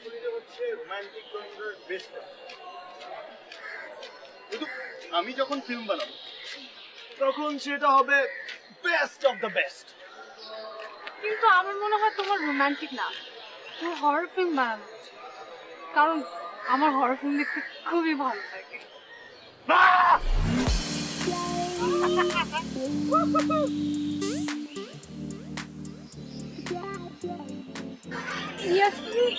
করি যে হচ্ছে রোমান্টিক জনরার বেস্ট। কিন্তু আমি যখন ফিল্ম বানাবো তখন সেটা হবে বেস্ট অফ দ্য বেস্ট। কিন্তু আমার মনে হয় তোমার রোমান্টিক না, তোমার হরর ফিল্ম বানানো উচিত। কারণ আমার হরর ফিল্ম দেখতে খুবই ভালো লাগে। ইয়াসমিন,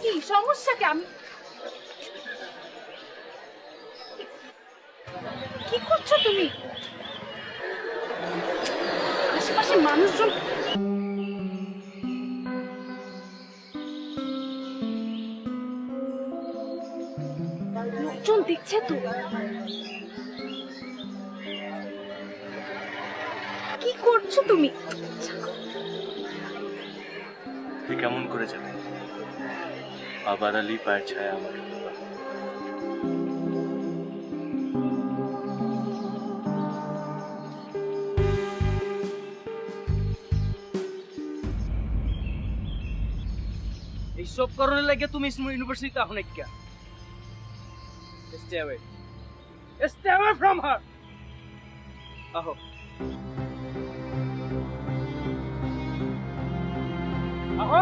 কি সমস্যা? কি আমি কি করছো তুমি? আশেপাশে মানুষজন লোকজন দেখছে তো। কি করছো তুমি? তুই কেমন করে যাবে? আবার আলি পায়ের ছায়া আমার। এইসব কারণে লাগে তুমি ইউনিভার্সিটিতে এখন একটা stay away from her. আহো আহো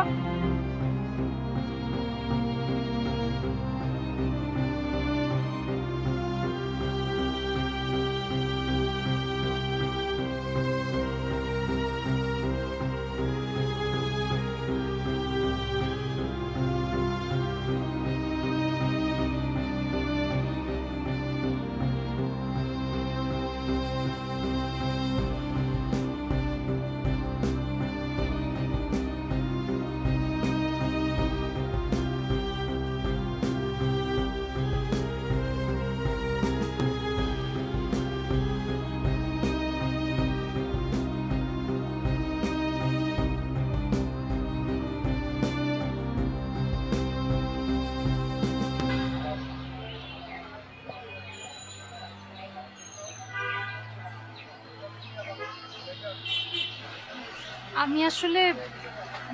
আমি আসলে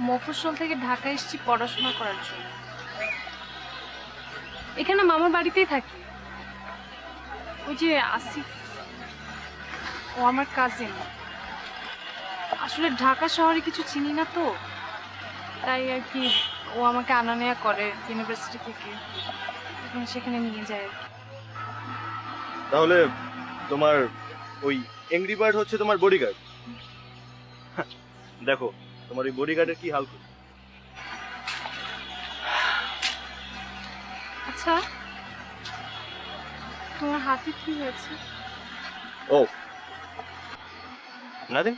মফস্বল থেকে ঢাকা এসেছি পড়াশোনা করার জন্য। এখানে মামার বাড়িতেই থাকি। ওই যে আসিফ, ও আমার কাজিন। আসলে ঢাকা শহরে কিছু চিনি না তো, তাই আর কি ও আমাকে আনা নেয়া করে ইউনিভার্সিটি থেকে, সেখানে নিয়ে যায় আর কি। তাহলে তোমার ওই এংরি বার্ড হচ্ছে তোমার বডিগার্ড। দেখো তোমার ওই বডিগার্ডের কি হাল করে। আচ্ছা, তোমার হাতে কি হয়েছে? ও নাথিং।